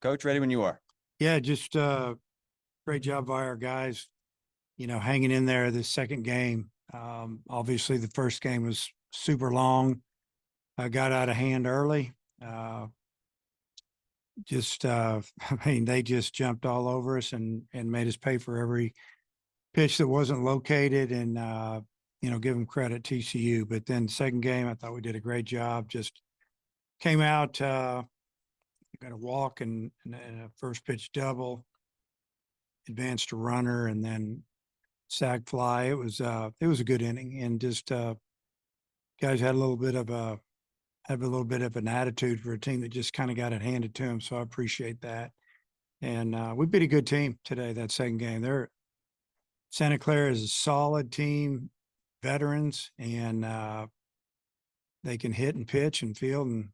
Coach, ready when you are. Yeah, just great job by our guys, hanging in there this second game. Obviously, the first game was super long. I got out of hand early. They just jumped all over us and made us pay for every pitch that wasn't located and, give them credit, TCU. But then second game, I thought we did a great job. Just came out, got a walk and a first pitch double, advanced a runner, and then sac fly. It was a good inning, and just guys had a little bit of an attitude for a team that just kind of got it handed to them. So I appreciate that. And we beat a good team today. That second game, Santa Clara is a solid team, veterans, and they can hit and pitch and field, and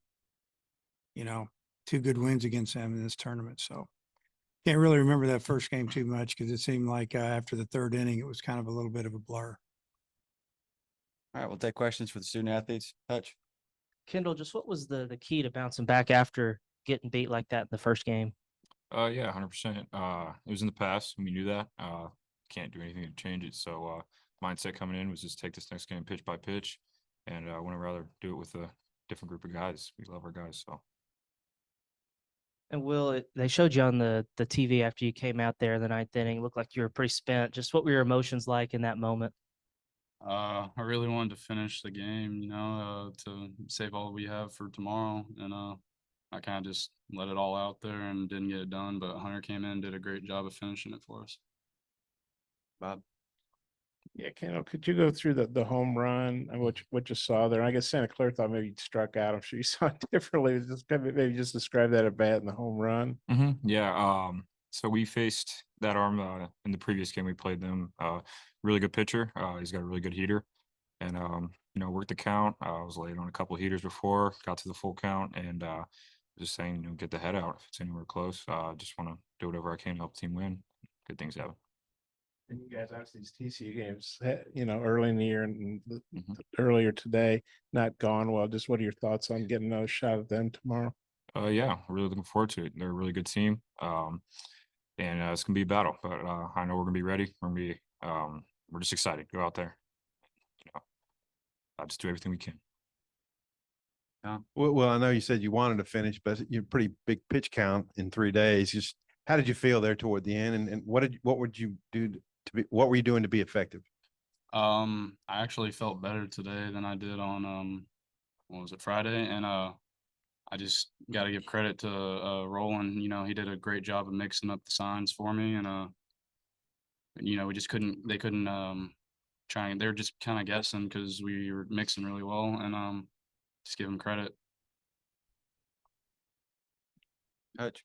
two good wins against them in this tournament. So can't really remember that first game too much because it seemed like after the third inning, it was kind of a little bit of a blur. All right, we'll take questions for the student athletes. Hutch. Kendall, just what was the key to bouncing back after getting beat like that in the first game? Yeah, 100%. It was in the past, and we knew that. Can't do anything to change it. So mindset coming in was just take this next game pitch by pitch, and I wouldn't rather do it with a different group of guys. We love our guys. So. And Will, they showed you on the TV after you came out there in the ninth inning. It looked like you were pretty spent. Just what were your emotions like in that moment? I really wanted to finish the game, to save all we have for tomorrow. And I kind of just let it all out there and didn't get it done. But Hunter came in and did a great job of finishing it for us. Bob. Yeah, Kendall, could you go through the home run and what you saw there? I guess Santa Clara thought maybe you'd struck out. I'm sure you saw it differently. Maybe just describe that at bat in the home run. Yeah. So we faced that arm in the previous game. We played them. Really good pitcher. He's got a really good heater, and worked the count. I was late on a couple of heaters before, got to the full count, and just saying, get the head out if it's anywhere close. Just want to do whatever I can to help the team win. Good things happen. And you guys, obviously, these TCU games, early in the year and earlier today, not gone well. Just what are your thoughts on getting another shot at them tomorrow? Yeah, really looking forward to it. They're a really good team, and it's gonna be a battle. But I know we're gonna be ready. We're gonna be, we're just excited. Go out there, just do everything we can. Well, I know you said you wanted to finish, but you're pretty big pitch count in 3 days. Just how did you feel there toward the end, and what would you do what were you doing to be effective? I actually felt better today than I did on what was it, Friday, and I just got to give credit to Roland. He did a great job of mixing up the signs for me, and we just couldn't. They couldn't try, and they were just kind of guessing because we were mixing really well, and just give them credit. Hutch.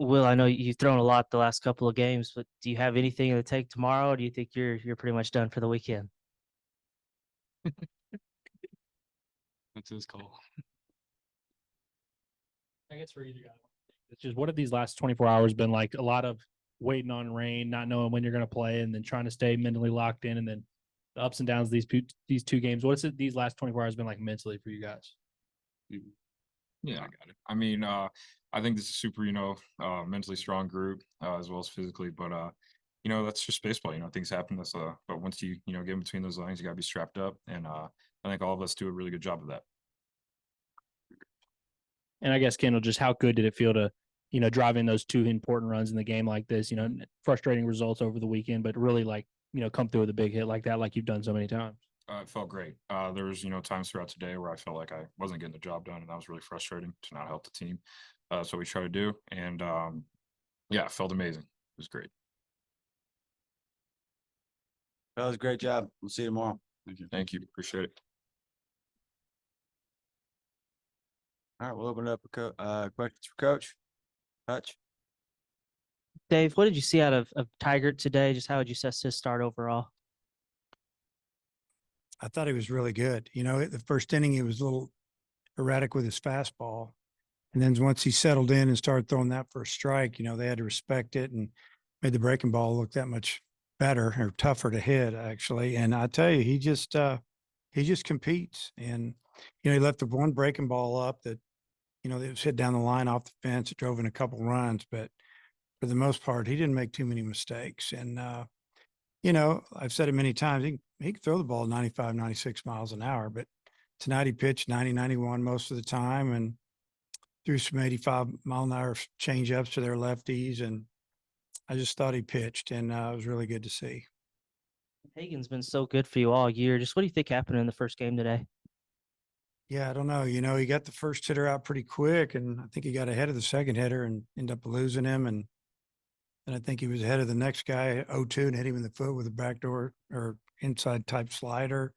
Will, I know you've thrown a lot the last couple of games, but do you have anything to take tomorrow, or do you think you're pretty much done for the weekend? That's his call. I guess for either guy. It's just what have these last 24 hours been like? A lot of waiting on rain, not knowing when you're going to play, and then trying to stay mentally locked in, and then the ups and downs of these two games. What's it these last 24 hours been like mentally for you guys? Yeah, I got it. I mean, I think this is super, mentally strong group as well as physically. But that's just baseball. Things happen. But once you get in between those lines, you got to be strapped up, and I think all of us do a really good job of that. And I guess, Kendall, just how good did it feel to, drive in those two important runs in the game like this? Frustrating results over the weekend, but really come through with a big hit like that, like you've done so many times. It felt great. There was, times throughout today where I felt like I wasn't getting the job done, and that was really frustrating to not help the team. So we tried to do, and yeah, it felt amazing. It was great. That was a great job. We'll see you tomorrow. Thank you. Appreciate it. All right, we'll open it up for questions for Coach. Hutch. Dave, what did you see out of Tigert today? Just how would you assess his start overall? I thought he was really good. The first inning, he was a little erratic with his fastball. And then once he settled in and started throwing that first strike, they had to respect it and made the breaking ball look that much better or tougher to hit, actually. And I tell you, he just competes. And, he left the one breaking ball up that They was hit down the line off the fence, drove in a couple runs, but for the most part, he didn't make too many mistakes. And, I've said it many times, he can throw the ball 95, 96 miles an hour, but tonight he pitched 90, 91 most of the time and threw some 85-mile-an-hour change ups to their lefties. And I just thought he pitched, and it was really good to see. Hagen's been so good for you all year. Just what do you think happened in the first game today? Yeah, I don't know. He got the first hitter out pretty quick, and I think he got ahead of the second hitter and ended up losing him. And I think he was ahead of the next guy 0-2 and hit him in the foot with a backdoor or inside type slider,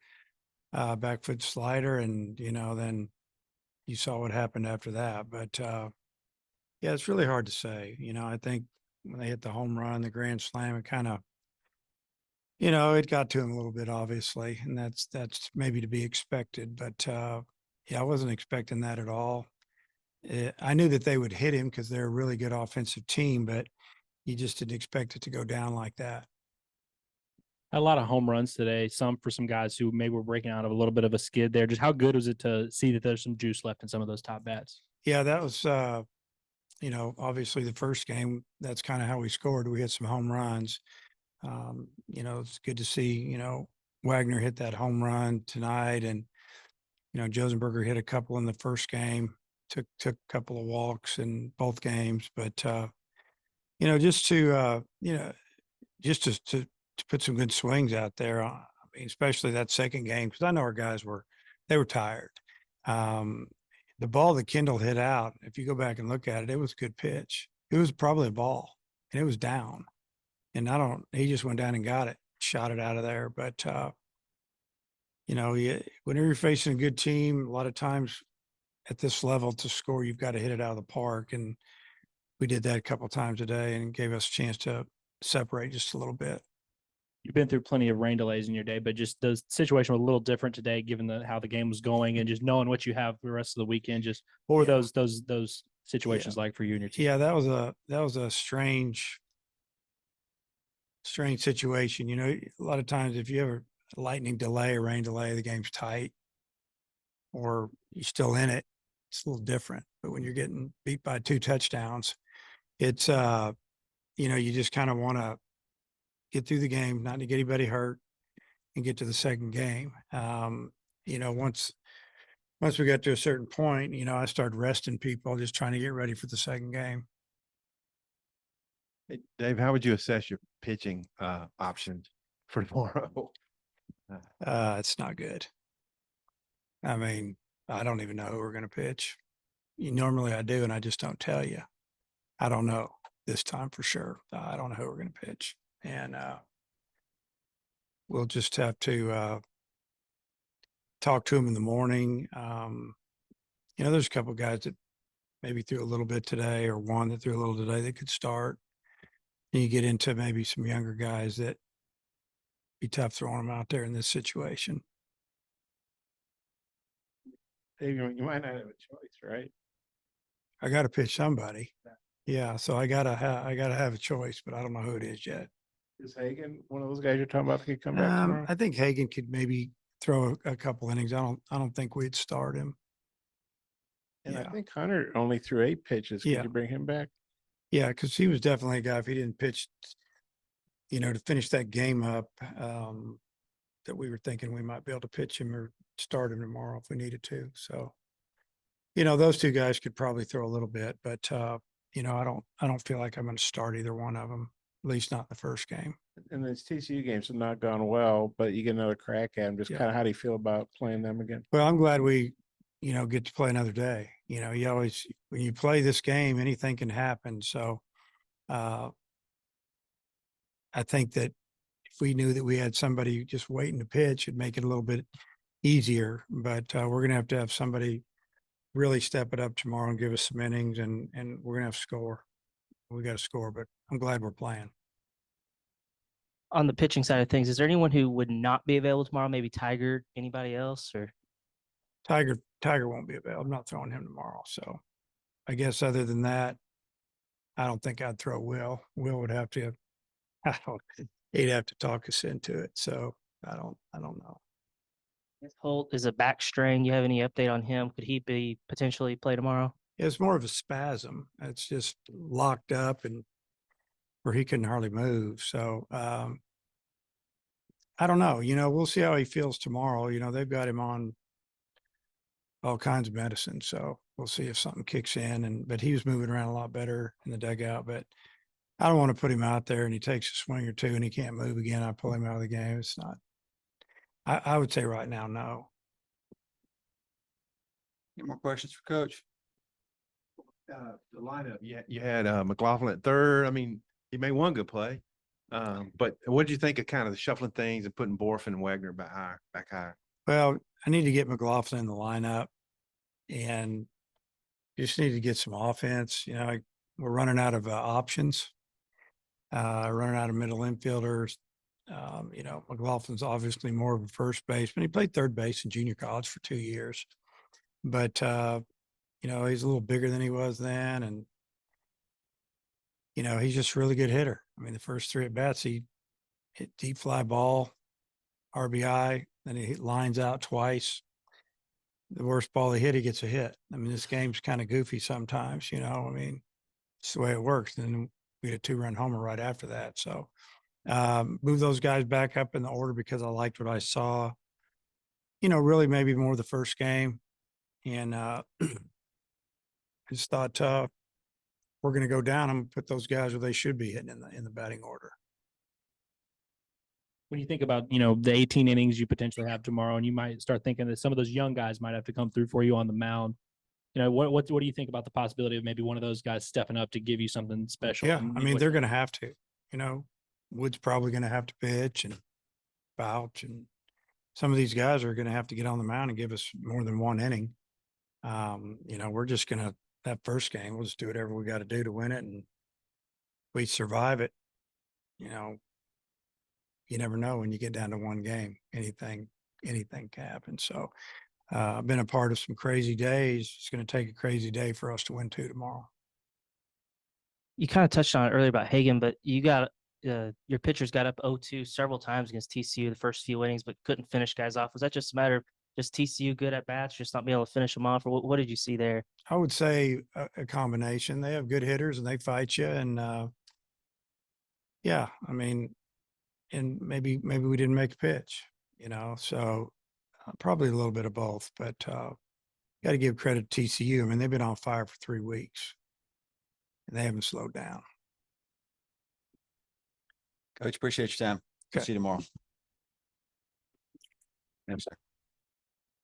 back foot slider. And, then you saw what happened after that. But yeah, it's really hard to say. I think when they hit the home run, the grand slam, it kind of, it got to him a little bit, obviously, and that's maybe to be expected. But yeah, I wasn't expecting that at all. I knew that they would hit him because they're a really good offensive team, but you just didn't expect it to go down like that. A lot of home runs today, some for some guys who maybe were breaking out of a little bit of a skid there. Just how good was it to see that there's some juice left in some of those top bats? Yeah, that was, obviously the first game, that's kind of how we scored. We had some home runs. It's good to see, Wagner hit that home run tonight, and, Josenberger hit a couple in the first game, took a couple of walks in both games. But, just to put some good swings out there, I mean, especially that second game, because I know our guys were tired. The ball that Kendall hit out, if you go back and look at it, it was a good pitch. It was probably a ball, and it was down. And he just went down and got it, shot it out of there. But, whenever you're facing a good team, a lot of times at this level to score, you've got to hit it out of the park. And we did that a couple of times today and gave us a chance to separate just a little bit. You've been through plenty of rain delays in your day, but just the situation was a little different today, given how the game was going and just knowing what you have for the rest of the weekend. Just what were those situations like for you and your team? Yeah, that was a strange situation. A lot of times if you have a lightning delay or rain delay, the game's tight or you're still in it, it's a little different. But when you're getting beat by 2 touchdowns, it's, you just kind of want to get through the game, not to get anybody hurt, and get to the second game. Once we got to a certain point, I started resting people, just trying to get ready for the second game. Hey, Dave, how would you assess your pitching options for tomorrow? It's not good. I mean, I don't even know who we're going to pitch. Normally I do, and I just don't tell you. I don't know this time for sure. I don't know who we're going to pitch. And we'll just have to talk to him in the morning. There's a couple of guys that maybe threw a little bit today, or one that threw a little today that could start. And you get into maybe some younger guys that be tough throwing them out there in this situation. Dave, you might not have a choice, right? I got to pitch somebody. Yeah, so I gotta have a choice, but I don't know who it is yet. Is Hagen one of those guys you're talking about that could come back tomorrow? I think Hagen could maybe throw a couple innings. I don't think we'd start him. And I Yeah. think Hunter only threw 8 pitches. Could Yeah. you bring him back? Yeah, because he was definitely a guy, if he didn't pitch, to finish that game up, that we were thinking we might be able to pitch him or start him tomorrow if we needed to. So, those 2 guys could probably throw a little bit, but, I don't feel like I'm going to start either one of them, at least not in the first game. And these TCU games have not gone well, but you get another crack at them. Just Yeah. kind of how do you feel about playing them again? Well, I'm glad we, get to play another day. You always, when you play this game, anything can happen. So, I think that if we knew that we had somebody just waiting to pitch, it'd make it a little bit easier. But we're going to have somebody really step it up tomorrow and give us some innings, and we're going to have to score. We got to score, but I'm glad we're playing. On the pitching side of things, is there anyone who would not be available tomorrow? Maybe Tiger, anybody else, or? Tiger won't be available. I'm not throwing him tomorrow. So I guess other than that, I don't think I'd throw Will. Will would have to, he'd have to talk us into it. So I don't know. Holt is a back strain. You have any update on him? Could he be potentially play tomorrow? It's more of a spasm. It's just locked up and where he couldn't hardly move. So, I don't know, we'll see how he feels tomorrow. They've got him on all kinds of medicine. So we'll see if something kicks in. But he was moving around a lot better in the dugout. But I don't want to put him out there and he takes a swing or two and he can't move again. I pull him out of the game. It's not, I would say right now, no. Any more questions for Coach? The lineup, you had McLaughlin at third. I mean, he made one good play. But what did you think of kind of the shuffling things and putting Borf and Wagner back high? Well, I need to get McLaughlin in the lineup and just need to get some offense. We're running out of options, running out of middle infielders. McLaughlin's obviously more of a first baseman. He played third base in junior college for 2 years, but he's a little bigger than he was then. And, he's just a really good hitter. I mean, the first 3 at bats, he hit deep fly ball, RBI, then he lines out twice. The worst ball he hit, he gets a hit. I mean, this game's kind of goofy sometimes, I mean, it's the way it works. Then we had a 2-run homer right after that. So move those guys back up in the order because I liked what I saw, really maybe more the first game. And I just thought we're going to go down. I'm going to put those guys where they should be hitting in the batting order. When you think about, the 18 innings you potentially have tomorrow, and you might start thinking that some of those young guys might have to come through for you on the mound. What do you think about the possibility of maybe one of those guys stepping up to give you something special? Yeah, And I mean, what- they're going to have to. Wood's probably going to have to pitch and Bouch, and some of these guys are going to have to get on the mound and give us more than 1 inning. We're just going to, that first game, we'll just do whatever we got to do to win it. And we survive it. You never know when you get down to 1 game, anything can happen. So I've been a part of some crazy days. It's going to take a crazy day for us to win 2 tomorrow. You kind of touched on it earlier about Hagan, but you got your pitchers got up 0-2 several times against TCU the first few innings, but couldn't finish guys off. Was that just a matter of just TCU good at bats, just not being able to finish them off, or what did you see there? I would say a combination. They have good hitters and they fight you. And yeah, I mean, and maybe we didn't make a pitch, so probably a little bit of both. But got to give credit to TCU. I mean, they've been on fire for 3 weeks and they haven't slowed down. Coach, appreciate your time. Okay. See you tomorrow. Yes, sir.